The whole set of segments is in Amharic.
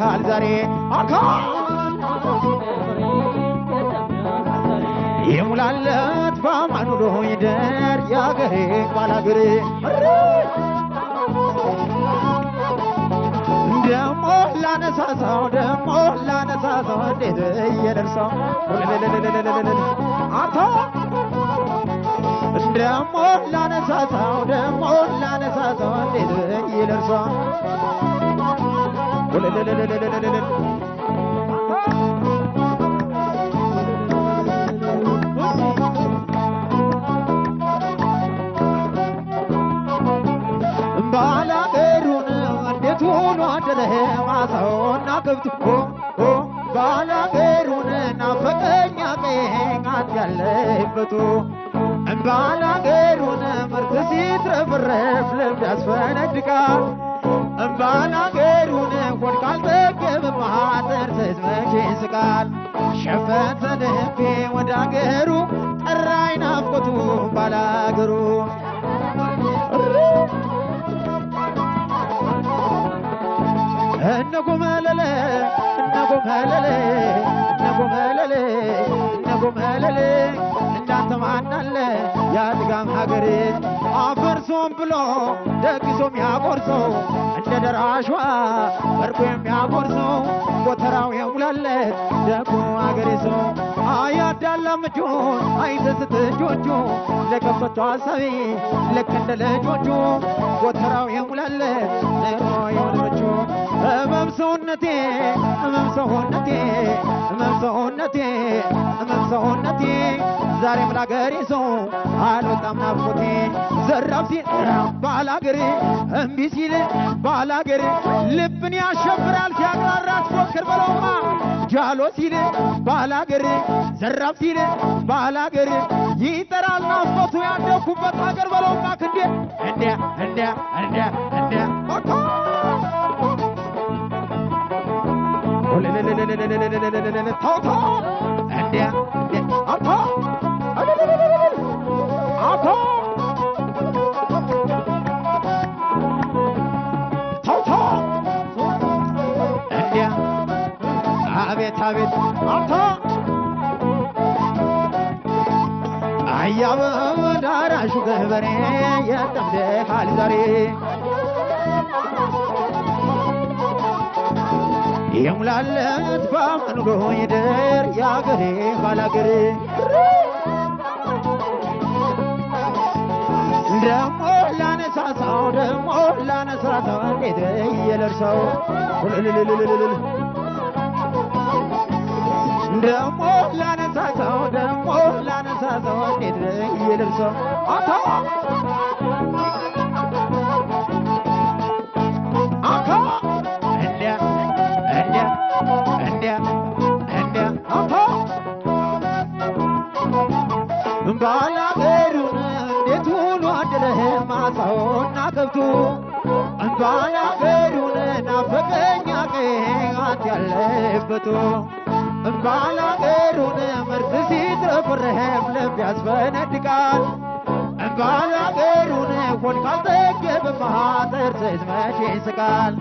ተምደሃል ዛሬ አካ የሙላለት ባማኑዶ ይደር ያገሬ ባላገሬ ደሞ ላነሳሳው እንዴት እየደርሰው አታ ደሞ ላነሳሳው እንዴት እየደርሰው ባላገሩን እንዴት ሆኖ አደረ ማሳውና ከብቱ ባላገሩን ናፈቀኛ ቀኛት ያለበቱ ባላገሩን ምርት ሲትረፍረፍ ልብ ያስፈነድቃል ባላገሩን ሆድ ካልጠገብ ማጠር ስትመቼ ስቃል ሸፈተ ልቤ ወደ አገሩ ጠራኝ ናፍቆቱ ባላገሩ እነጎመለለ እንዳንተ ማናለ ያድጋም ሀገሬ አፈርሶም ብሎ ደግሶም ያቆርሰው እንደ ደራሽዋ ወርቁ የሚያቆርሰው ጎተራው የሙላለት ደጉ ሀገሬ ሰው አያዳላም እጁን አይሰስት እጆቹ ለከፈቱ አሳቢ ልክ እንደ ልጆቹ ጎተራው የሙላለት ኑሮ የሆነቹ እመም ሰውነቴ ዛሬም ላገሬ ሰው አልወጣም ናፍቆቴ ዘራፍ ሲል ባላገሬ እምቢ ሲል ባላገሬ ልብን ያሸብራል ሲያቅራራት ፎክር በለውማ ጃሎ ሲል ባላገሬ ዘራፍ ሲል ባላገሬ ይጠራል ናፍቆቱ ያደኩበት ሀገር በለውማ ክንዴ እንዲያ ታውታ እንዲያ አታ ታውታ እንዲያ አቤት አታ አያበ ዳራሹ ገበሬ የተምደሃል ዛሬ የሙላለት ባማኑዶ ይደር ያገሬ ባላገሬ ደሞ ላነሳሳው እንዴት እየደርሰው ደሞ ላነሳሳው እንዴት እየደርሰው አታ ባላገሩን እንዴት ሆኖ አደረ ማሳውና ከብቱ ባላገሩን ናፈቀኛ ቀኛት ያለበቱ ባላገሩን ምርት ሲትረፍረፍ ልብ ያስፈነድቃል ባላገሩን ሆድ ካልጠገብ ማጠር ስትመቼ ስቃል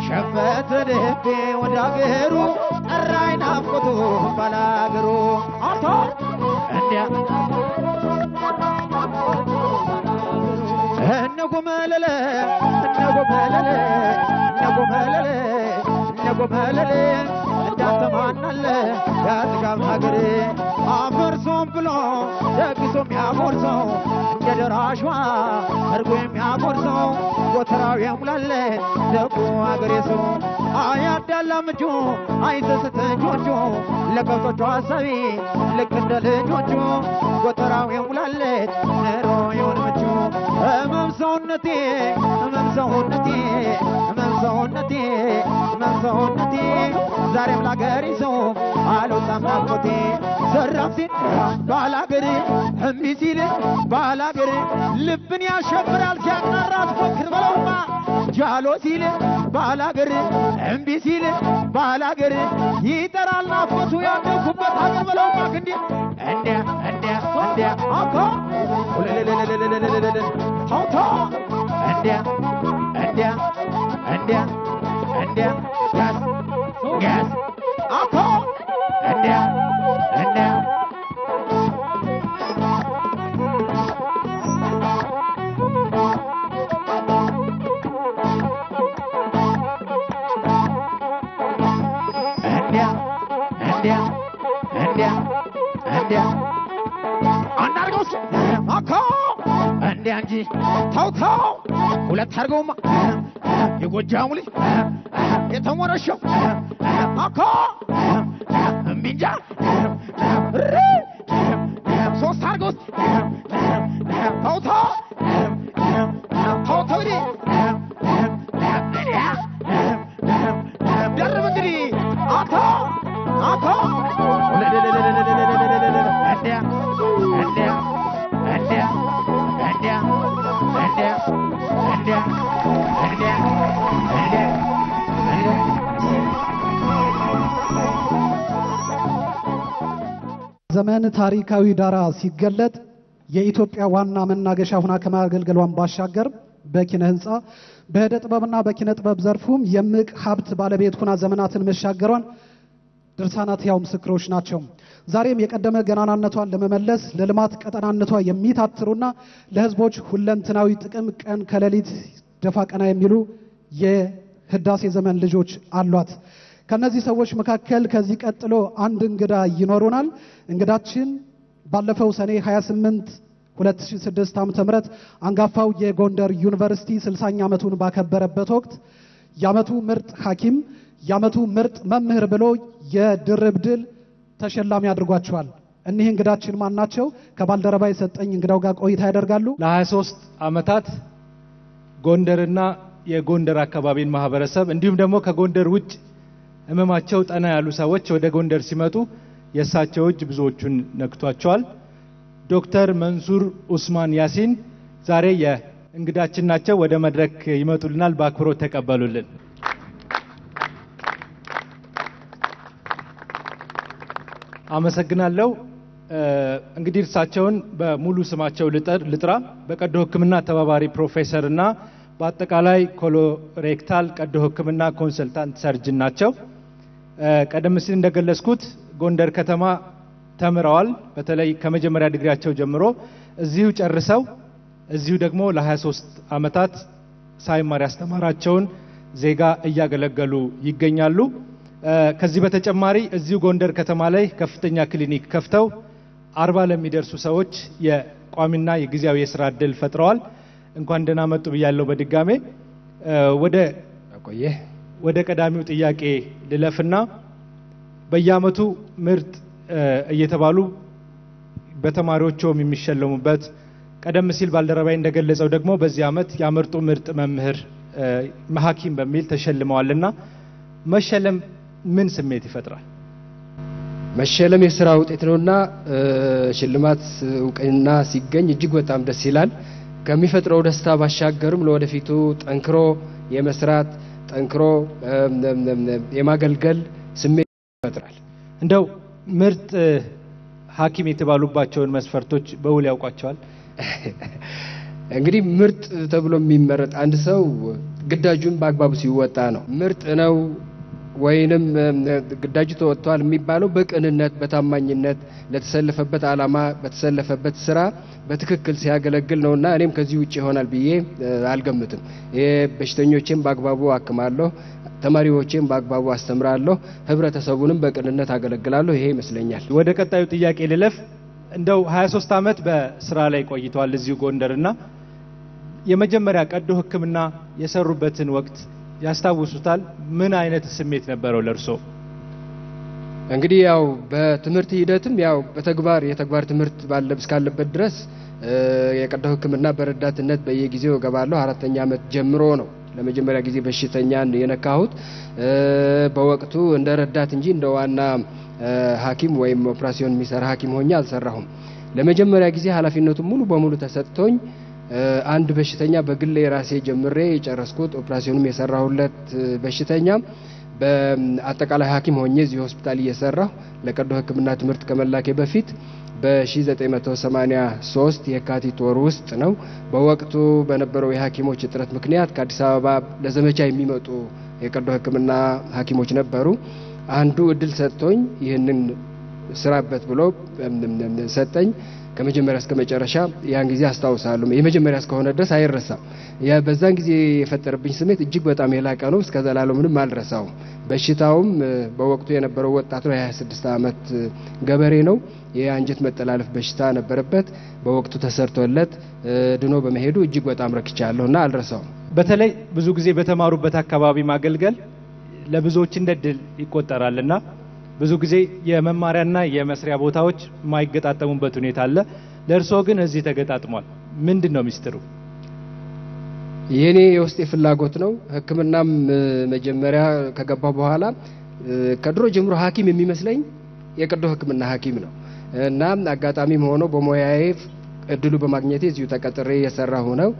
ሸፈተ ልቤ ወደ አገሩ ጠራኝ ናፍቆቱ ባላገሩ አታ እንዲያ እነጎመለለ እንዳንተ ማናለ ያድጋም ሀገሬ አፈርሶም ብሎ ደግሶም ያቆርሰው እንደ ደራሽዋ እርጎ የሚያቆርሰው ጎተራው የሙላለት ደጉ ሀገሬ ሰው አያዳላም እጁ አይሰስት እጆቹ ለከብቶቹ አሳቢ ልክ እንደ ልጆቹ ጎተራው የሙላለት ኑሮ የሆነቹ እመም ሰውነቴ ዛሬም ላገሬ ሰው አልወጣም ናፍቆቴ ዘራፍ ሲል ባላገሬ እምቢ ሲል ባላገሬ ልብን ያሸብራል ሲያቅራራት ፎክር በለውማ ጃሎ ሲል ባላገሬ እምቢ ሲል ባላገሬ ይጠራል ናፍቆቱ ያደኩበት ሀገር በለውማ ክንዴ እንዲያ አካ ታውታ እንዲያ ያስ አኮ እንዲያ እንዲያ እንዲያ አንዳርገውስ አኮ እንዲያ እንጂ ተው ሁለት አድርገውማ የጎጃሙ ልጅ የተሞረሸው አኮ እምቢንጃ ሶስት አድርገውስ ተው እንግዲህ ደርብ እንግዲህ አኮ ዘመን ታሪካዊ ዳራ ሲገለጥ የኢትዮጵያ ዋና መናገሻ ሆና ከማገልገሏን ባሻገር በኪነ ህንጻ በዕደ ጥበብና በኪነ ጥበብ ዘርፉም የምቅ ሀብት ባለቤት ሆና ዘመናትን መሻገሯን ድርሳናት ያው ምስክሮች ናቸው። ዛሬም የቀደመ ገናናነቷን ለመመለስ ለልማት ቀጠናነቷ የሚታትሩና ለህዝቦች ሁለንተናዊ ጥቅም ቀን ከሌሊት ደፋ ቀና የሚሉ የህዳሴ ዘመን ልጆች አሏት። ከነዚህ ሰዎች መካከል ከዚህ ቀጥሎ አንድ እንግዳ ይኖሩናል። እንግዳችን ባለፈው ሰኔ 28 2006 ዓ.ም አንጋፋው የጎንደር ዩኒቨርሲቲ 60ኛ ዓመቱን ባከበረበት ወቅት የዓመቱ ምርጥ ሐኪም የዓመቱ ምርጥ መምህር ብሎ የድርብ ድል ተሸላሚ አድርጓቸዋል። እነዚህ እንግዳችን ማን ናቸው? ከባልደረባ የሰጠኝ እንግዳው ጋር ቆይታ ያደርጋሉ። ለ23 ዓመታት ጎንደርና የጎንደር አካባቢን ማህበረሰብ እንዲሁም ደግሞ ከጎንደር ውጭ ህመማቸው ጠና ያሉ ሰዎች ወደ ጎንደር ሲመጡ የሳቸው እጅ ብዙዎቹን ነክቷቸዋል። ዶክተር መንሱር ኡስማን ያሲን ዛሬ የእንግዳችን ናቸው። ወደ መድረክ ይመጡልናል። በአክብሮት ተቀበሉልን። አመሰግናለሁ። እንግዲህ እርሳቸውን በሙሉ ስማቸው ልጥራ። በቀዶ ህክምና ተባባሪ ፕሮፌሰርና በአጠቃላይ ኮሎሬክታል ቀዶ ህክምና ኮንሰልታንት ሰርጅን ናቸው። ቀደም ሲል እንደገለጽኩት ጎንደር ከተማ ተምረዋል። በተለይ ከመጀመሪያ ዲግሪያቸው ጀምሮ እዚሁ ጨርሰው እዚሁ ደግሞ ለ23 ዓመታት ሳይማር ያስተማራቸውን ዜጋ እያገለገሉ ይገኛሉ። ከዚህ በተጨማሪ እዚሁ ጎንደር ከተማ ላይ ከፍተኛ ክሊኒክ ከፍተው 40 ለሚደርሱ ሰዎች የቋሚና የጊዜያዊ የሥራ ዕድል ፈጥረዋል። እንኳን ደህና መጡ ብያለሁ በድጋሜ። ወደ ቀዳሚው ጥያቄ ልለፍና በየዓመቱ ምርጥ እየተባሉ በተማሪዎቹም የሚሸለሙበት ቀደም ሲል ባልደረባይ እንደገለጸው ደግሞ በዚህ ዓመት ያመርጡ ምርጥ መምህር ሐኪም በሚል ተሸልመዋልና መሸለም ምን ስሜት ይፈጥራል? መሸለም የሥራ ውጤት ነውና ሽልማት እውቅና ሲገኝ እጅግ በጣም ደስ ይላል። ከሚፈጥረው ደስታ ባሻገርም ለወደፊቱ ጠንክሮ የመስራት ጠንክሮ የማገልገል ስሜት ይፈጥራል። እንደው ምርጥ ሐኪም የተባሉባቸውን መስፈርቶች በውል ያውቋቸዋል? እንግዲህ ምርጥ ተብሎ የሚመረጥ አንድ ሰው ግዳጁን በአግባቡ ሲወጣ ነው። ምርጥ ነው ወይንም ግዳጁ ተወጥቷል የሚባለው በቅንነት በታማኝነት ለተሰለፈበት ዓላማ በተሰለፈበት ስራ በትክክል ሲያገለግል ነውና እኔም ከዚህ ውጪ ይሆናል ብዬ አልገምትም። በሽተኞቼም በአግባቡ አክማለሁ፣ ተማሪዎቼም በአግባቡ አስተምራለሁ፣ ህብረተሰቡንም በቅንነት አገለግላለሁ። ይሄ ይመስለኛል። ወደ ቀጣዩ ጥያቄ ልለፍ። እንደው 23 ዓመት በስራ ላይ ቆይተዋል እዚሁ ጎንደርና የመጀመሪያ ቀዶ ህክምና የሰሩበትን ወቅት ያስታውሱታል? ምን አይነት ስሜት ነበረው ለርሶ? እንግዲህ ያው በትምህርት ሂደትም ያው በተግባር የተግባር ትምህርት እስካለበት ድረስ የቀዶ ህክምና በረዳትነት በየጊዜው ገባለሁ። 4ኛ ዓመት ጀምሮ ነው ለመጀመሪያ ጊዜ በሽተኛን የነካሁት። በወቅቱ እንደ ረዳት እንጂ እንደ ዋና ሐኪም ወይም ኦፕራሲዮን የሚሰራ ሐኪም ሆኜ አልሰራሁም። ለመጀመሪያ ጊዜ ኃላፊነቱን ሙሉ በሙሉ ተሰጥቶኝ አንድ በሽተኛ በግሌ ራሴ ጀምሬ የጨረስኩት ኦፕራሲዮንም የሰራሁለት በሽተኛ በአጠቃላይ ሐኪም ሆኜ እዚህ ሆስፒታል እየሰራሁ ለቀዶ ህክምና ትምህርት ከመላኬ በፊት በ1983 የካቲት ወር ውስጥ ነው። በወቅቱ በነበረው የሐኪሞች እጥረት ምክንያት ከአዲስ አበባ ለዘመቻ የሚመጡ የቀዶ ህክምና ሐኪሞች ነበሩ። አንዱ እድል ሰጥቶኝ ይህንን ስራበት ብሎ ሰጠኝ። ከመጀመሪያ እስከ መጨረሻ ያን ጊዜ አስታውሳለሁ። የመጀመሪያ እስከሆነ ድረስ አይረሳም። ያ በዛን ጊዜ የፈጠረብኝ ስሜት እጅግ በጣም የላቀ ነው። እስከ ዘላለም ምንም አልረሳውም። በሽታውም በወቅቱ የነበረው ወጣት ነው። 26 ዓመት ገበሬ ነው። የአንጀት መጠላለፍ በሽታ ነበረበት። በወቅቱ ተሰርቶለት ድኖ በመሄዱ እጅግ በጣም ረክቻለሁና አልረሳውም። በተለይ ብዙ ጊዜ በተማሩበት አካባቢ ማገልገል ለብዙዎች እንደ ድል ይቆጠራልና ብዙ ጊዜ የመማሪያና የመስሪያ ቦታዎች የማይገጣጠሙበት ሁኔታ አለ። ለእርሶ ግን እዚህ ተገጣጥሟል። ምንድነው ሚስጥሩ? የኔ የውስጤ ፍላጎት ነው። ሕክምናም መጀመሪያ ከገባው በኋላ ከድሮ ጀምሮ ሐኪም የሚመስለኝ የቀዶ ሕክምና ሐኪም ነው እና አጋጣሚም ሆኖ በሞያዬ እድሉ በማግኘቴ እዚሁ ተቀጥሬ የሰራሁ ነው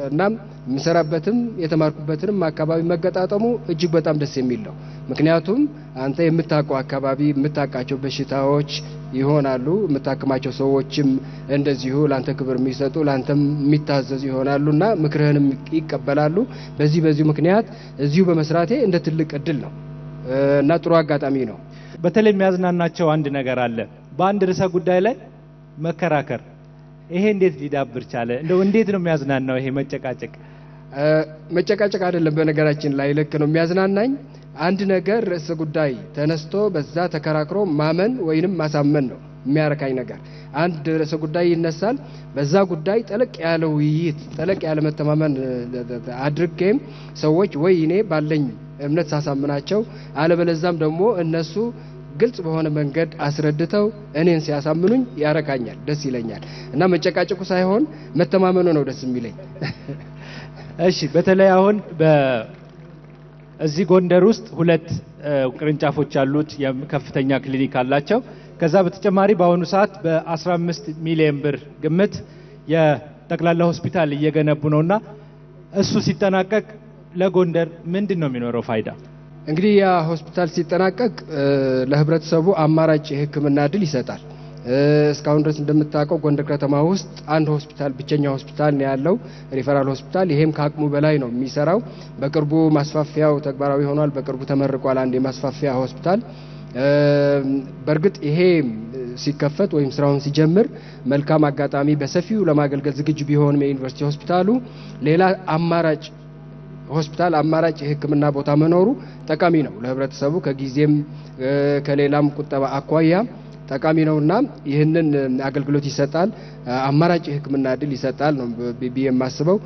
እና ምሰራበትም የተማርኩበትም አካባቢ መገጣጠሙ እጅግ በጣም ደስ የሚል ነው። ምክንያቱም አንተ የምታውቀው አካባቢ የምታውቃቸው በሽታዎች ይሆናሉ። የምታከማቸው ሰዎችም እንደዚሁ ላንተ ክብር የሚሰጡ ላንተም የሚታዘዙ ይሆናሉና ምክርህንም ይቀበላሉ። በዚህ ምክንያት እዚሁ በመስራቴ እንደ ትልቅ እድል ነው እና ጥሩ አጋጣሚ ነው። በተለይ የሚያዝናናቸው አንድ ነገር አለ። በአንድ ርዕሰ ጉዳይ ላይ መከራከር። ይሄ እንዴት ሊዳብር ቻለ? እንደው እንዴት ነው የሚያዝናናው ይሄ መጨቃጨቅ? መጨቃጨቅ አይደለም በነገራችን ላይ ልክ ነው የሚያዝናናኝ። አንድ ነገር ርዕሰ ጉዳይ ተነስቶ በዛ ተከራክሮ ማመን ወይንም ማሳመን ነው የሚያረካኝ ነገር። አንድ ርዕሰ ጉዳይ ይነሳል። በዛ ጉዳይ ጠለቅ ያለ ውይይት፣ ጠለቅ ያለ መተማመን አድርጌም ሰዎች ወይ እኔ ባለኝ እምነት ሳሳምናቸው አለበለዛም ደግሞ እነሱ ግልጽ በሆነ መንገድ አስረድተው እኔን ሲያሳምኑኝ ያረካኛል፣ ደስ ይለኛል እና መጨቃጨቁ ሳይሆን መተማመኑ ነው ደስ የሚለኝ። እሺ፣ በተለይ አሁን እዚህ ጎንደር ውስጥ 2 ቅርንጫፎች ያሉት የከፍተኛ ክሊኒክ አላቸው። ከዛ በተጨማሪ በአሁኑ ሰዓት በ15 ሚሊዮን ብር ግምት የጠቅላላ ሆስፒታል እየገነቡ ነውና እሱ ሲጠናቀቅ ለጎንደር ምንድነው የሚኖረው ፋይዳ? እንግዲህ ያ ሆስፒታል ሲጠናቀቅ ለህብረተሰቡ አማራጭ የሕክምና እድል ይሰጣል። እስካሁን ድረስ እንደምታውቀው ጎንደር ከተማ ውስጥ አንድ ሆስፒታል ብቸኛ ሆስፒታል ነው ያለው፣ ሪፈራል ሆስፒታል። ይሄም ከአቅሙ በላይ ነው የሚሰራው። በቅርቡ ማስፋፊያው ተግባራዊ ሆኗል። በቅርቡ ተመርቋል አንድ የማስፋፊያ ሆስፒታል። በእርግጥ ይሄ ሲከፈት ወይም ስራውን ሲጀምር መልካም አጋጣሚ በሰፊው ለማገልገል ዝግጁ ቢሆንም የዩኒቨርሲቲ ሆስፒታሉ ሌላ አማራጭ ሆስፒታል አማራጭ የሕክምና ቦታ መኖሩ ጠቃሚ ነው ለህብረተሰቡ ከጊዜም ከሌላም ቁጠባ አኳያ ጠቃሚ ነውና ይህንን አገልግሎት ይሰጣል። አማራጭ የሕክምና እድል ይሰጣል ነው ቢቢ የማስበው።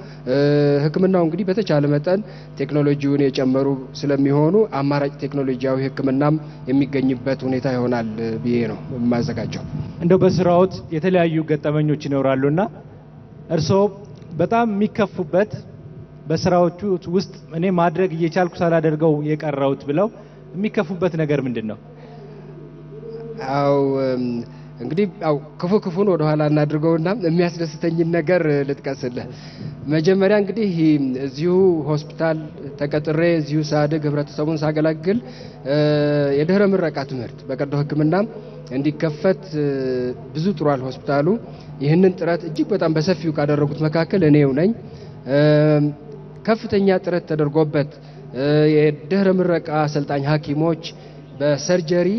ሕክምናው እንግዲህ በተቻለ መጠን ቴክኖሎጂውን የጨመሩ ስለሚሆኑ አማራጭ ቴክኖሎጂያዊ ሕክምናም የሚገኝበት ሁኔታ ይሆናል ብዬ ነው የማዘጋጀው። እንደው በስራዎት የተለያዩ ገጠመኞች ይኖራሉና እርስዎ በጣም የሚከፉበት በስራዎቹ ውስጥ እኔ ማድረግ እየቻልኩ ሳላደርገው የቀረውት ብለው የሚከፉበት ነገር ምንድነው? እንግዲህ ክፉን ወደ ኋላ እናድርገውና የሚያስደስተኝ ነገር ልጥቀስልህ። መጀመሪያ እንግዲህ እዚሁ ሆስፒታል ተቀጥሬ እዚሁ ሳድግ ህብረተሰቡን ሳገለግል የድህረ ምረቃ ትምህርት በቀዶ ሕክምና እንዲከፈት ብዙ ጥሯል ሆስፒታሉ። ይህንን ጥረት እጅግ በጣም በሰፊው ካደረጉት መካከል እኔው ነኝ። ከፍተኛ ጥረት ተደርጎበት የድህረ ምረቃ አሰልጣኝ ሐኪሞች በሰርጀሪ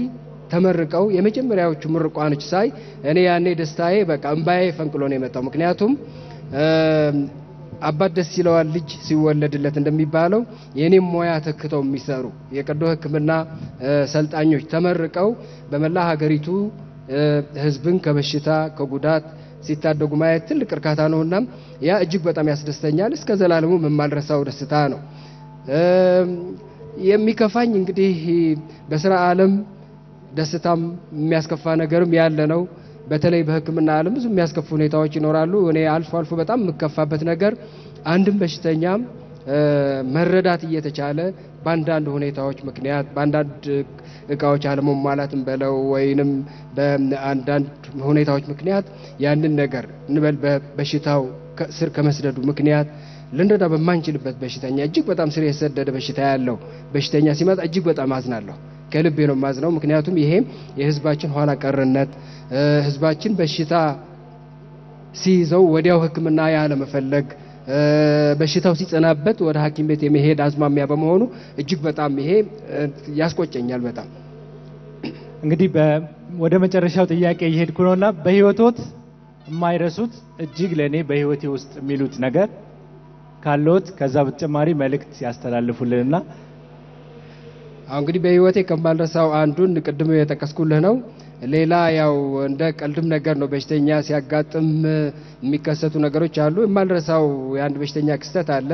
ተመርቀው የመጀመሪያዎቹ ምርቋኖች ሳይ እኔ ያኔ ደስታዬ በቃ እንባዬ ፈንቅሎ ነው የመጣው። ምክንያቱም አባት ደስ ይለዋል ልጅ ሲወለድለት እንደሚባለው የኔም ሞያ ተክተው የሚሰሩ የቀዶ ሕክምና ሰልጣኞች ተመርቀው በመላ ሀገሪቱ ህዝብን ከበሽታ ከጉዳት ሲታደጉ ማየት ትልቅ እርካታ ነውና ያ እጅግ በጣም ያስደስተኛል። እስከ ዘላለሙ የማልረሳው ደስታ ነው። የሚከፋኝ እንግዲህ በስራ ዓለም ደስታም የሚያስከፋ ነገርም ያለ ነው። በተለይ በሕክምና ዓለም ብዙ የሚያስከፉ ሁኔታዎች ይኖራሉ። እኔ አልፎ በጣም የምከፋበት ነገር አንድም በሽተኛ መረዳት እየተቻለ በአንዳንድ ሁኔታዎች ምክንያት በአንዳንድ እቃዎች አለመሟላትም በለው ወይንም በአንዳንድ ሁኔታዎች ምክንያት ያንን ነገር እንበል በበሽታው ስር ከመስደዱ ምክንያት ልንረዳ በማንችልበት በሽተኛ እጅግ በጣም ስር የሰደደ በሽታ ያለው በሽተኛ ሲመጣ እጅግ በጣም አዝናለሁ። ከልቤ ነው ማዝነው። ምክንያቱም ይሄ የህዝባችን ኋላ ቀርነት ህዝባችን በሽታ ሲይዘው ወዲያው ሕክምና ያለ መፈለግ በሽታው ሲጸናበት ወደ ሐኪም ቤት የመሄድ አዝማሚያ በመሆኑ እጅግ በጣም ይሄ ያስቆጨኛል በጣም። እንግዲህ ወደ መጨረሻው ጥያቄ እየሄድኩ ነውና በህይወቶት የማይረሱት እጅግ ለኔ በህይወቴ ውስጥ የሚሉት ነገር ካሎት ከዛ በተጨማሪ መልእክት ያስተላልፉልንና። አሁን እንግዲህ በህይወቴ ከማልረሳው አንዱን ቅድም የጠቀስኩልህ ነው። ሌላ ያው እንደ ቀልድም ነገር ነው። በሽተኛ ሲያጋጥም የሚከሰቱ ነገሮች አሉ። የማልረሳው የአንድ በሽተኛ ክስተት አለ።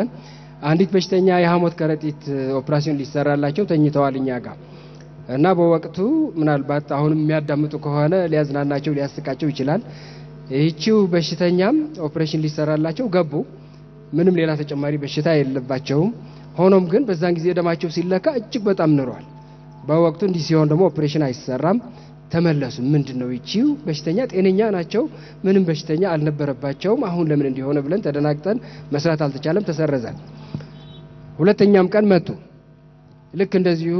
አንዲት በሽተኛ የሐሞት ከረጢት ኦፕሬሽን ሊሰራላቸው ተኝተዋል እኛ ጋር እና በወቅቱ ምናልባት አሁንም የሚያዳምጡ ከሆነ ሊያዝናናቸው ሊያስቃቸው ይችላል። ይህቺው በሽተኛም ኦፕሬሽን ሊሰራላቸው ገቡ። ምንም ሌላ ተጨማሪ በሽታ የለባቸውም። ሆኖም ግን በዛን ጊዜ ደማቸው ሲለካ እጅግ በጣም ንሯል። በወቅቱ እንዲህ ሲሆን ደግሞ ኦፕሬሽን አይሰራም። ተመለሱ። ምንድነው ይቺው በሽተኛ ጤነኛ ናቸው፣ ምንም በሽተኛ አልነበረባቸውም፣ አሁን ለምን እንዲሆነ ብለን ተደናግጠን መስራት አልተቻለም፣ ተሰረዘ። ሁለተኛም ቀን መጡ። ልክ እንደዚሁ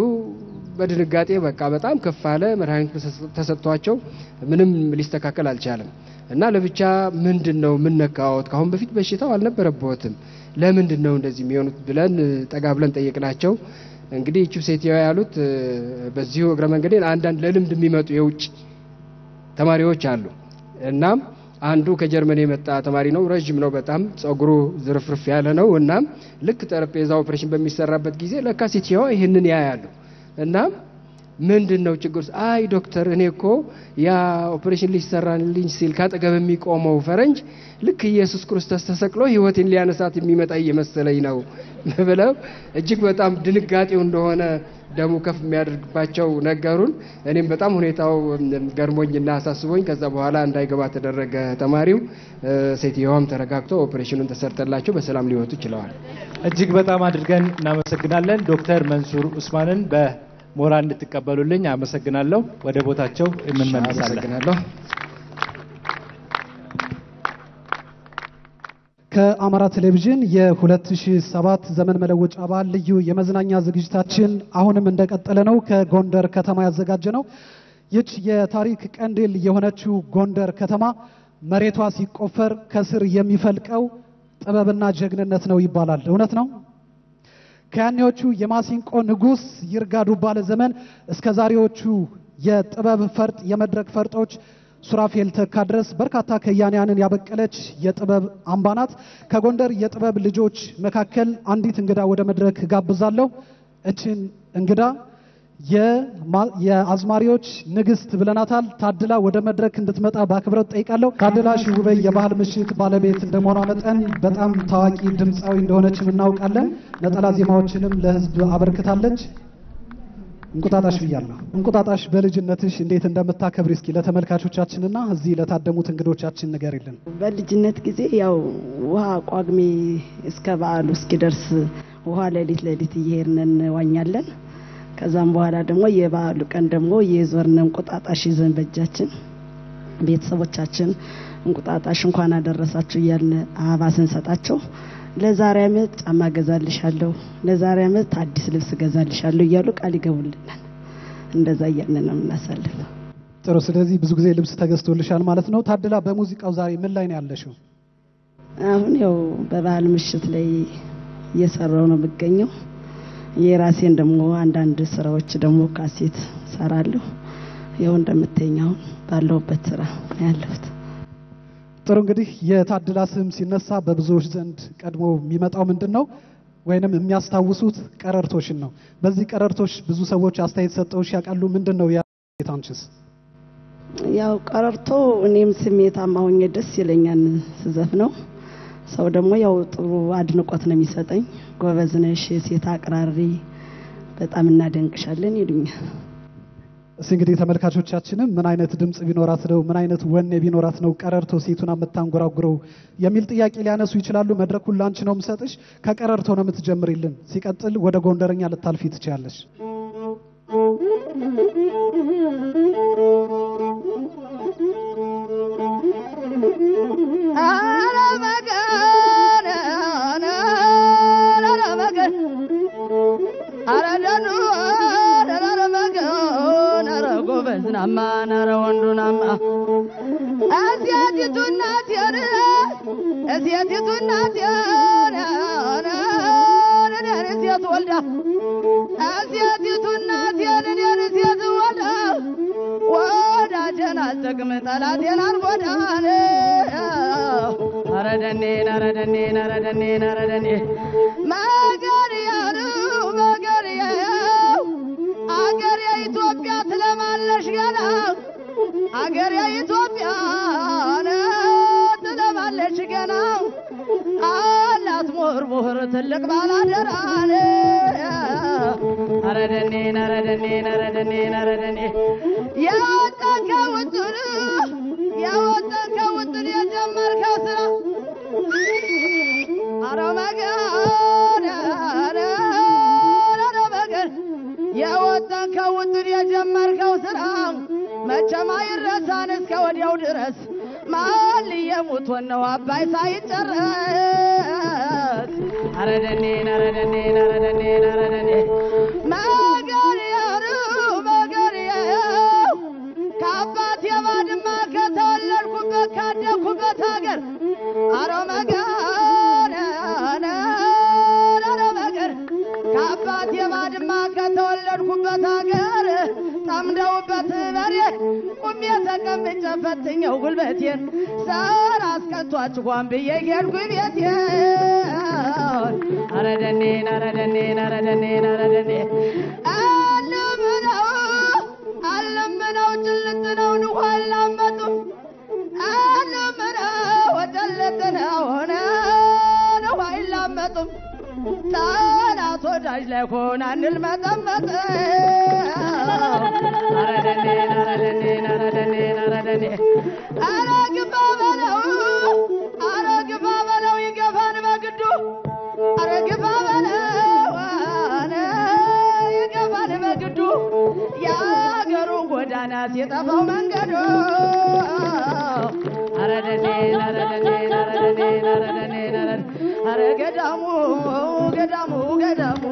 በድንጋጤ በቃ በጣም ከፋለ። መድኃኒት ተሰጥቷቸው ምንም ሊስተካከል አልቻለም እና ለብቻ ምንድነው ምን ነካዎት? ካሁን በፊት በሽታው አልነበረበትም፣ ለምንድነው እንደዚህ የሚሆኑት ብለን ጠጋ ብለን ጠየቅናቸው። እንግዲህ እቺ ሴትየዋ ያሉት በዚሁ እግረ መንገዴን አንዳንድ ለልምድ የሚመጡ የውጭ ተማሪዎች አሉ እና አንዱ ከጀርመን የመጣ ተማሪ ነው። ረጅም ነው በጣም ጸጉሩ ዝርፍርፍ ያለ ነው እና ልክ ጠረጴዛ ኦፕሬሽን በሚሰራበት ጊዜ ለካ ሴትየዋ ይሄንን ያያሉ እና ምንድነው ችግር? አይ ዶክተር እኔ እኮ ያ ኦፕሬሽን ሊሰራልኝ ሲል ካጠገብ የሚቆመው ፈረንጅ ልክ ኢየሱስ ክርስቶስ ተሰቅሎ ህይወቴን ሊያነሳት የሚመጣ እየመሰለኝ ነው ብለው እጅግ በጣም ድንጋጤው እንደሆነ ደሙ ከፍ የሚያደርግባቸው ነገሩን። እኔም በጣም ሁኔታው ገርሞኝና አሳስቦኝ ከዛ በኋላ እንዳይገባ ተደረገ ተማሪው። ሴትየዋም ተረጋግተው ኦፕሬሽኑን ተሰርተላቸው በሰላም ሊወጡ ይችላል። እጅግ በጣም አድርገን እናመሰግናለን። ዶክተር መንሱር ኡስማንን በሞራል እንድትቀበሉልኝ አመሰግናለሁ። ወደ ቦታቸው እንመለሳለን። ከአማራ ቴሌቪዥን የ2007 ዘመን መለወጫ በዓል ልዩ የመዝናኛ ዝግጅታችን አሁንም እንደቀጠለ ነው። ከጎንደር ከተማ ያዘጋጀ ነው። ይህች የታሪክ ቀንዲል የሆነችው ጎንደር ከተማ መሬቷ ሲቆፈር ከስር የሚፈልቀው ጥበብና ጀግንነት ነው ይባላል። እውነት ነው? ከያኔዎቹ የማሲንቆ ንጉስ ይርጋ ዱባለ ዘመን እስከ ዛሬዎቹ የጥበብ ፈርጥ የመድረክ ፈርጦች ሱራፌል ተካ ድረስ በርካታ ከያንያንን ያበቀለች የጥበብ አምባ ናት። ከጎንደር የጥበብ ልጆች መካከል አንዲት እንግዳ ወደ መድረክ ጋብዛለሁ። እችን እንግዳ የአዝማሪዎች ንግስት ብለናታል። ታድላ ወደ መድረክ እንድትመጣ በአክብሮት ጠይቃለሁ። ታድላ ሽውበይ የባህል ምሽት ባለቤት እንደመሆኗ መጠን በጣም ታዋቂ ድምፃዊ እንደሆነችም እናውቃለን። ነጠላ ዜማዎችንም ለህዝብ አበርክታለች። እንቁጣጣሽ ብያለሁ። እንቁጣጣሽ በልጅነትሽ እንዴት እንደምታከብሪ እስኪ ለተመልካቾቻችንና እዚህ ለታደሙት እንግዶቻችን ንገሪልን። በልጅነት ጊዜ ያው ውሃ ቋግሜ እስከ በዓሉ እስኪደርስ ውሃ ሌሊት እየሄድን እንዋኛለን። ከዛም በኋላ ደግሞ የበዓሉ ቀን ደግሞ የዞርን እንቁጣጣሽ ይዘን በእጃችን ቤተሰቦቻችን እንቁጣጣሽ እንኳን አደረሳችሁ እያልን አበባ ስንሰጣቸው ለዛሬ ዓመት ጫማ ገዛልሻለሁ፣ ለዛሬ ዓመት አዲስ ልብስ ገዛልሻለሁ እያሉ ቃል ይገቡልናል። እንደዛ እያልን ነው የምናሳልፈው። ጥሩ። ስለዚህ ብዙ ጊዜ ልብስ ተገዝቶልሻል ማለት ነው። ታድላ በሙዚቃው ዛሬ ምን ላይ ነው ያለሽው? አሁን ያው በበዓል ምሽት ላይ እየሰራው ነው የምገኘው። የራሴን ደግሞ አንዳንድ ስራዎች ደግሞ ካሴት ሰራለሁ። ያው እንደምትኛው ባለውበት ስራ ያለሁት። ጥሩ። እንግዲህ የታድላ ስም ሲነሳ በብዙዎች ዘንድ ቀድሞ የሚመጣው ምንድነው ወይንም የሚያስታውሱት ቀረርቶሽን ነው። በዚህ ቀረርቶሽ ብዙ ሰዎች አስተያየት ሰጠውሽ ያውቃሉ። ምንድነው ያታንቺስ? ያው ቀረርቶ እኔም ስሜታማ ሆኜ ደስ ይለኛል ስዘፍነው። ሰው ደግሞ ያው ጥሩ አድንቆት ነው የሚሰጠኝ። ጎበዝ ነሽ፣ ሴት አቅራሪ፣ በጣም እናደንቅሻለን ይሉኛል። እንግዲህ ተመልካቾቻችንም ምን አይነት ድምጽ ቢኖራት ነው ምን አይነት ወኔ ቢኖራት ነው ቀረርቶ ሴቱን የምታንጎራጉረው የሚል ጥያቄ ሊያነሱ ይችላሉ። መድረኩን ላንቺ ነው የምሰጥሽ። ከቀረርቶ ነው የምትጀምሪልን። ሲቀጥል ወደ ጎንደርኛ ልታልፊ ትችያለሽ። ጎበዝናማ ናረ ወንዱናማ እዚያቲቱ እናቴን እዚያቲቱ እናቴን እዚያት ወልዳ እዚያቲቱ እናቴን እዚያት ወልዳ ወዳጄን አልጠቅም ጠላቴን አልጎዳን ኧረ ደኔን ኧረ ደኔን ኧረ ደኔን ኧረ ደኔ መገርያኑ መገርያው አገር የኢትዮጵያ ትለማለሽ ገና አገር የኢትዮጵያ ትለማለሽ ገና አላት ሞርሞር ትልቅ ባላደራን ኧረ ደኔን ኧረ ደኔን ኧረ ደኔን ኧረ ደኔ ያወጣከው ውጥን የጀመርከው ስራ ኧረ መገን ኧረ መገን ያወጣከው ውጥን የጀመርከው ስራ መቼም አይረሳን እስከ ወዲያው ድረስ ማን የሙቶን ነው አባይ ሳይጨረስ ኧረ ደኔን ኧረ ደኔን ኧረ ደኔን ኧረ ደኔ መገርያው ከአባቴ ባድማ ከተወለድኩበት ካደግኩበት ሀገር ኧረ መገን ኧረ መገን ከአባቴ ባድማ ከተወለድኩበት ሀገር ጠምደውበት በሬ ቁሜ ተቀምጬ ፈትኘው ጉልበቴን ሳር አስቀንቷችኋን ብዬ ሄድኩኝ ቤቴን ኧረ ደኔን ኧረ ደኔን ኧረ ደኔን ኧረ ደኔ አለምነው ጭልጥ ነው ንኳ አላመጡ አለምነው ጭልጥ ነው ንኳ አይላመጡም ጠላት ወዳጅ ላይ ሆና እንልመጠመጥ ኧረ ደኔን ኧረ ደኔን ኧረ ደኔን ኧረ ደኔ ኧረ ግባ በለው ይገፋን በግዱ ኧረ ግባ በለው ይገፋን በግዱ የአገሩን ጎዳና ሲጠፋው መንገዱ ኧረ ደኔን ኧረ ደኔን ኧረ ደኔን ኧረ ደኔን ኧረ ገዳሙ ገዳሙ ገዳሙ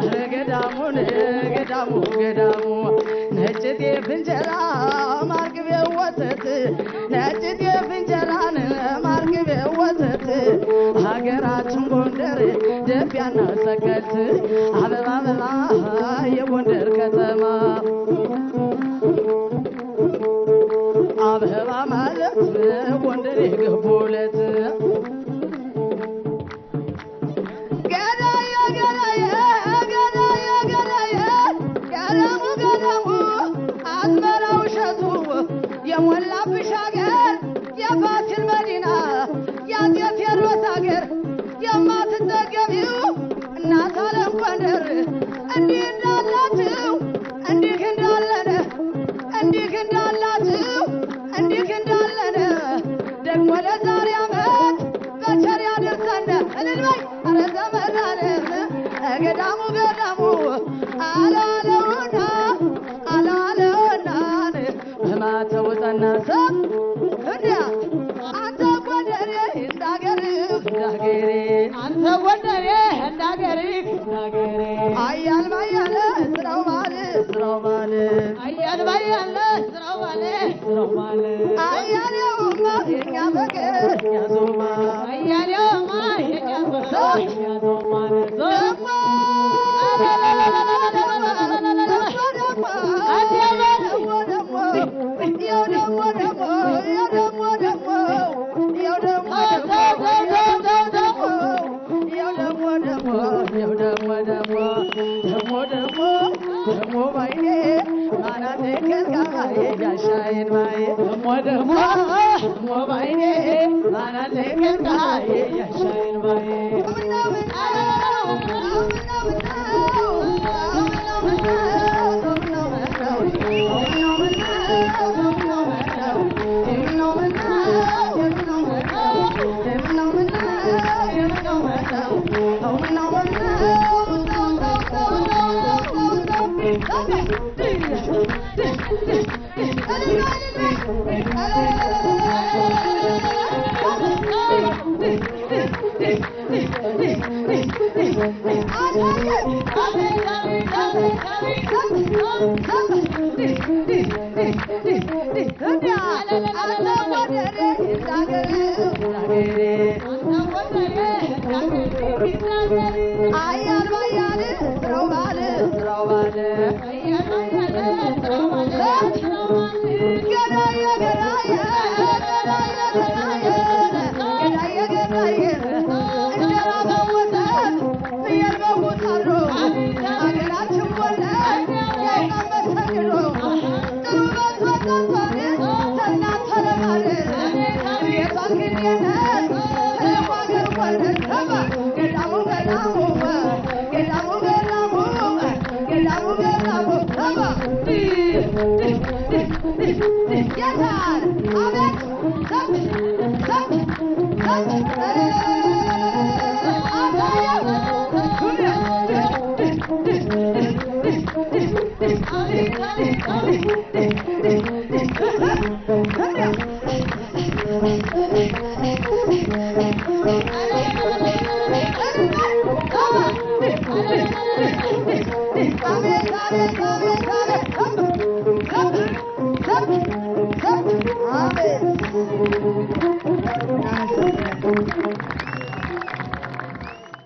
ኧረ ገዳሙን ገዳሙ ገዳሙ ነጭ ጤፍ እንጀራ ማር ቅቤ ወተት ነጭ ጤፍ እንጀራን ማር ቅቤ ወተት ሀገራችን ጎንደር ደፊያና ሰቀት አበባ አበባ የጎንደር ከተማ አበባ ማለት ጎንደር የገቡለት የሞላብሽ አገር የፋሲል መዲና የአፄ ቴዎድሮስ አገር የማትጠገቢው እናት ዓለም ጎንደር እንዲህ እንዳላችሁ እንዲህ እንዳለነ እንዲህ እንዳላችሁ እንዲህ እንዳለነ ደግሞ ለዛሬ ዓመት በቸር ያደርሰን እልል በይ ኧረ ዘመድ አለም ገዳሙ ገዳሙ አላለውና በማተውጠና ሰብ እንዲያ አንተ ጎንደሬ እንዳገርህ እንዳገሬ አንተ ጎንደሬ እንዳገርህ እንዳገሬ አያል ባያለ ስራው ባለ ስራው ባለ አያል ባያለ ስራው ባለ ስራው ባለ አያሌውማ የኛ ፍቅር የኛ ዞማ አያሌውማ የኛ ፍቅር የኛ ዞማ ዞማ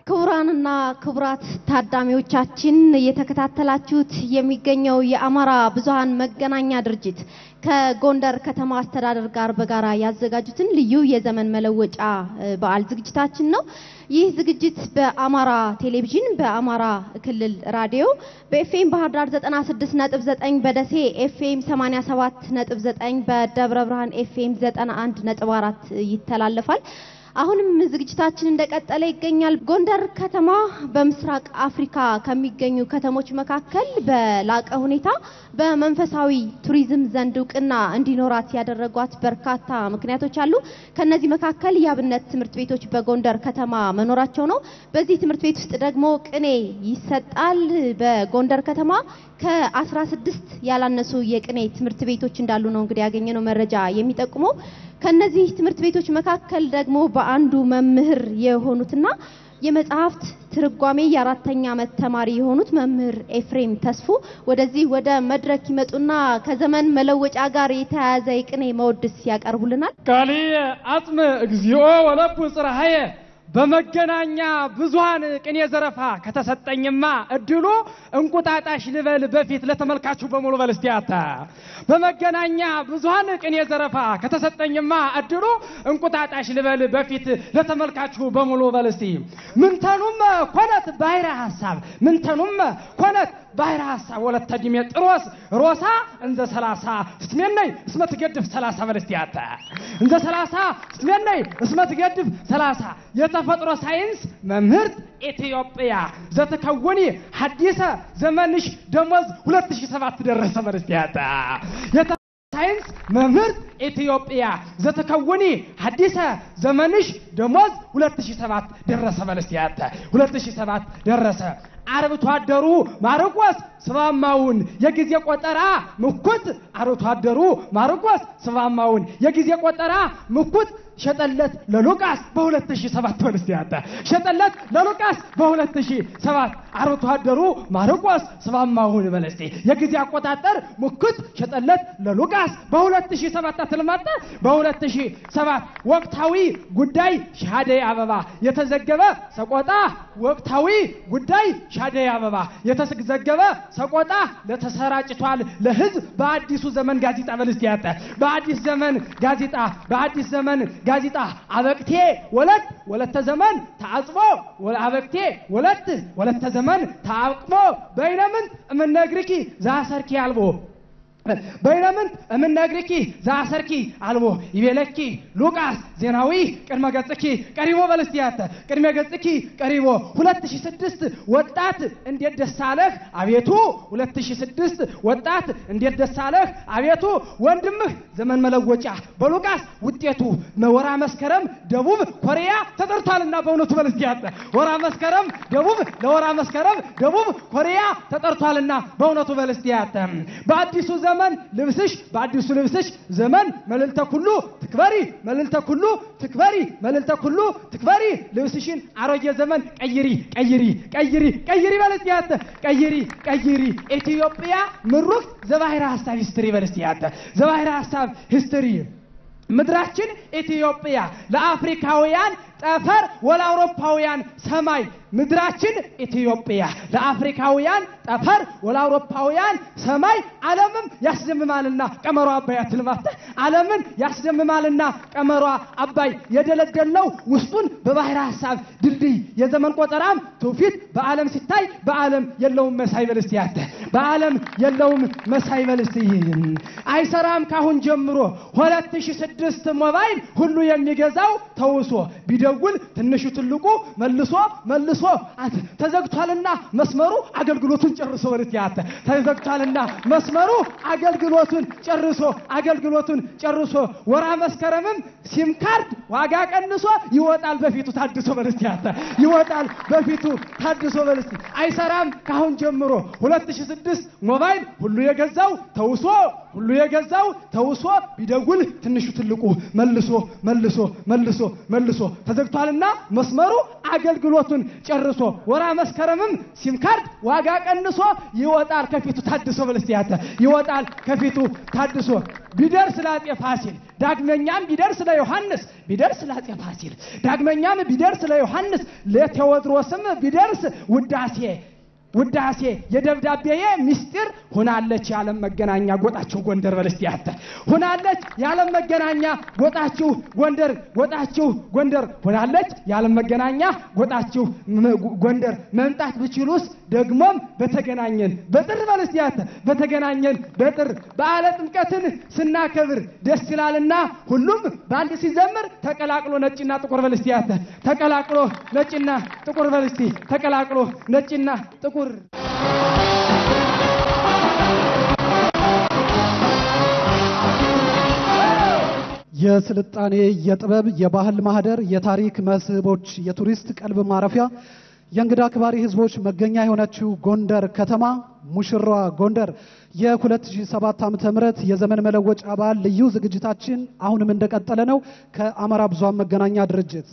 ክቡራንና ክቡራት ታዳሚዎቻችን እየተከታተላችሁት የሚገኘው የአማራ ብዙሃን መገናኛ ድርጅት ከጎንደር ከተማ አስተዳደር ጋር በጋራ ያዘጋጁትን ልዩ የዘመን መለወጫ በዓል ዝግጅታችን ነው። ይህ ዝግጅት በአማራ ቴሌቪዥን፣ በአማራ ክልል ራዲዮ፣ በኤፍኤም ባህር ዳር 96.9፣ በደሴ ኤፍኤም 87.9፣ በደብረ ብርሃን ኤፍኤም 91.4 ይተላለፋል። አሁንም ዝግጅታችን እንደቀጠለ ይገኛል። ጎንደር ከተማ በምስራቅ አፍሪካ ከሚገኙ ከተሞች መካከል በላቀ ሁኔታ በመንፈሳዊ ቱሪዝም ዘንድ እውቅና እንዲኖራት ያደረጓት በርካታ ምክንያቶች አሉ። ከነዚህ መካከል የአብነት ትምህርት ቤቶች በጎንደር ከተማ መኖራቸው ነው። በዚህ ትምህርት ቤት ውስጥ ደግሞ ቅኔ ይሰጣል። በጎንደር ከተማ ከ16 ያላነሱ የቅኔ ትምህርት ቤቶች እንዳሉ ነው እንግዲህ ያገኘነው መረጃ የሚጠቁመው። ከነዚህ ትምህርት ቤቶች መካከል ደግሞ በአንዱ መምህር የሆኑትና የመጽሐፍት ትርጓሜ የአራተኛ ዓመት ተማሪ የሆኑት መምህር ኤፍሬም ተስፉ ወደዚህ ወደ መድረክ ይመጡና ከዘመን መለወጫ ጋር የተያያዘ የቅኔ መወድስ ያቀርቡልናል። ቃሊ አጥም እግዚኦ ወለቡ ጽራሃየ በመገናኛ ብዙሃን ቅኔ ዘረፋ ከተሰጠኝማ እድሉ እንቁጣጣሽ ልበል በፊት ለተመልካቹ በሙሉ በልስቲያታ በመገናኛ ብዙሃን ቅኔ ዘረፋ ከተሰጠኝማ እድሉ እንቁጣጣሽ ልበል በፊት ለተመልካቹ በሙሉ በልስቲ ምንተኑም ኮነት ባይራ ሐሳብ ምንተኑም ኮነት ባይራ ሐሳብ ወለተ ዲሜጥሮስ ሮሳ እንዘ 30 ስትሜነይ እስመ ትገድፍ 30 በልስቲያታ እንዘ 30 ስትሜነይ እስመ ትገድፍ 30 የተፈጥሮ ሳይንስ መምህርት ኢትዮጵያ ዘተከወኒ ሐዲሰ ዘመንሽ ደሞዝ 2007 ደረሰ በልስቲያታ ሳይንስ መምህርት ኢትዮጵያ ዘተከወኒ ሐዲሰ ዘመንሽ ደሞዝ 2007 ደረሰ በልስቲያታ 2007 ደረሰ። አርብቶ አደሩ ማርቆስ ስባማውን የጊዜ ቆጠራ ምኩት አርብቶ አደሩ ማርቆስ ስባማውን የጊዜ ቆጠራ ምኩት ሸጠለት ለሉቃስ በ2007 ወልስቲያታ ሸጠለት ለሉቃስ በ2007 አርብቶ አደሩ ማርቆስ ስባማውን በለስቲ የጊዜ አቆጣጠር ምኩት ሸጠለት ለሉቃስ በ2007 ተልማጣ በ2007 ወቅታዊ ጉዳይ ሻደይ አበባ የተዘገበ ሰቆጣ ወቅታዊ ጉዳይ ሻደይ አበባ የተዘገበ ሰቆጣ ለተሰራጭቷል ለህዝብ በአዲሱ ዘመን ጋዜጣ በልስቲያታ በአዲስ ዘመን ጋዜጣ በአዲስ ዘመን ጋዜጣ አበቅቴ ወለተ ዘመን ታጽቦ አበቅቴ ወለተ ዘመን ታቅሞ በይነምን እምነግርኪ ዛሰርኪ አልቦ በይነምንት እምነግርኪ ዛሰርኪ አልቦ ይቤለኪ ሉቃስ ዜናዊ ቅድመ ገጽኪ ቀሪቦ በልስቲያተ ቅድመ ገጽኪ ቀሪቦ 2006 ወጣት እንዴት ደሳለህ አቤቱ 2006 ወጣት እንዴት ደሳለህ አቤቱ ወንድምህ ዘመን መለወጫ በሉቃስ ውጤቱ ወራ መስከረም ደቡብ ኮሪያ ተጠርቷልና በእውነቱ በልስቲያተ ወራ መስከረም ደቡብ ለወራ መስከረም ደቡብ ኮሪያ ተጠርቷልና በእውነቱ በልስቲያተ በአዲሱ ዘመን ልብስሽ በአዲሱ ልብስሽ ዘመን መልልተ ኩሉ ትክበሪ መልልተ ኩሉ ትክበሪ መልልተ ኩሉ ትክበሪ ልብስሽን አሮጌ ዘመን ቀይሪ በልስቲያተ ቀይሪ ኢትዮጵያ ምሩክ ዘባህራ ሐሳብ ሂስትሪ በልስቲያተ ዘባህራ ሐሳብ ሂስትሪ ምድራችን ኢትዮጵያ ለአፍሪካውያን ጠፈር ወለአውሮፓውያን ሰማይ ምድራችን ኢትዮጵያ ለአፍሪካውያን ጠፈር ወለአውሮፓውያን ሰማይ ዓለምም ያስደምማልና ቀመሯ አባይ አትልማት ዓለምን ያስደምማልና ቀመሯ አባይ የደለደለው ውስጡን በባህር ሐሳብ ድልድይ የዘመን ቆጠራም ትውፊት በዓለም ሲታይ በዓለም የለውም መሳይ በልስቲያት በዓለም የለውም መሳይ በልስቲ አይሰራም ካሁን ጀምሮ 2006 ሞባይል ሁሉ የሚገዛው ተውሶ ቢደውል ትንሹ ትልቁ መልሶ ተዘግቷልና መስመሩ አገልግሎቱን ጨርሶ በልስቲያት ተዘግቷልና መስመሩ አገልግሎቱን ጨርሶ ወራ መስከረምም ሲም ካርድ ዋጋ ቀንሶ ይወጣል በፊቱ ታድሶ በልስቲያት ይወጣል በፊቱ ታድሶ በልስቲ አይሰራም ካሁን ጀምሮ 2006 ሞባይል ሁሉ የገዛው ተውሶ ቢደውል ትንሹ ትልቁ መልሶ ተዘግቷልና መስመሩ አገልግሎቱን ጨርሶ ወራ መስከረምም ሲም ካርድ ዋጋ ቀንሶ ይወጣል ከፊቱ ታድሶ በልስቲያት ይወጣል ከፊቱ ታድሶ ቢደርስ ለአፄ ፋሲል ዳግመኛም ቢደርስ ለዮሐንስ ቢደርስ ለአፄ ፋሲል ዳግመኛም ቢደርስ ለዮሐንስ ለቴዎድሮስም ቢደርስ ውዳሴ የደብዳቤዬ ምስጢር ሆናለች የዓለም መገናኛ ጎጣችሁ ጎንደር በልስቲያት ሆናለች የዓለም መገናኛ ጎጣችሁ ጎንደር ሆናለች የዓለም መገናኛ ጎጣችሁ ጎንደር መምጣት ብችሉስ ደግሞም በተገናኘን በጥር በልስቲያት በተገናኘን በጥር በዓለ ጥምቀትን ስናከብር ደስ ይላልና ሁሉም በአንድ ሲዘምር ተቀላቅሎ ነጭና ጥቁር በልስቲያት ተቀላቅሎ ነጭና ጥቁር በልስቲ ተቀላቅሎ ነጭና ጥቁር የስልጣኔ የጥበብ የባህል ማህደር የታሪክ መስህቦች የቱሪስት ቀልብ ማረፊያ የእንግዳ አክባሪ ህዝቦች መገኛ የሆነችው ጎንደር ከተማ ሙሽራዋ ጎንደር የ2007 ዓ.ም የዘመን መለወጫ በዓል ልዩ ዝግጅታችን አሁንም እንደቀጠለ ነው። ከአማራ ብዙሃን መገናኛ ድርጅት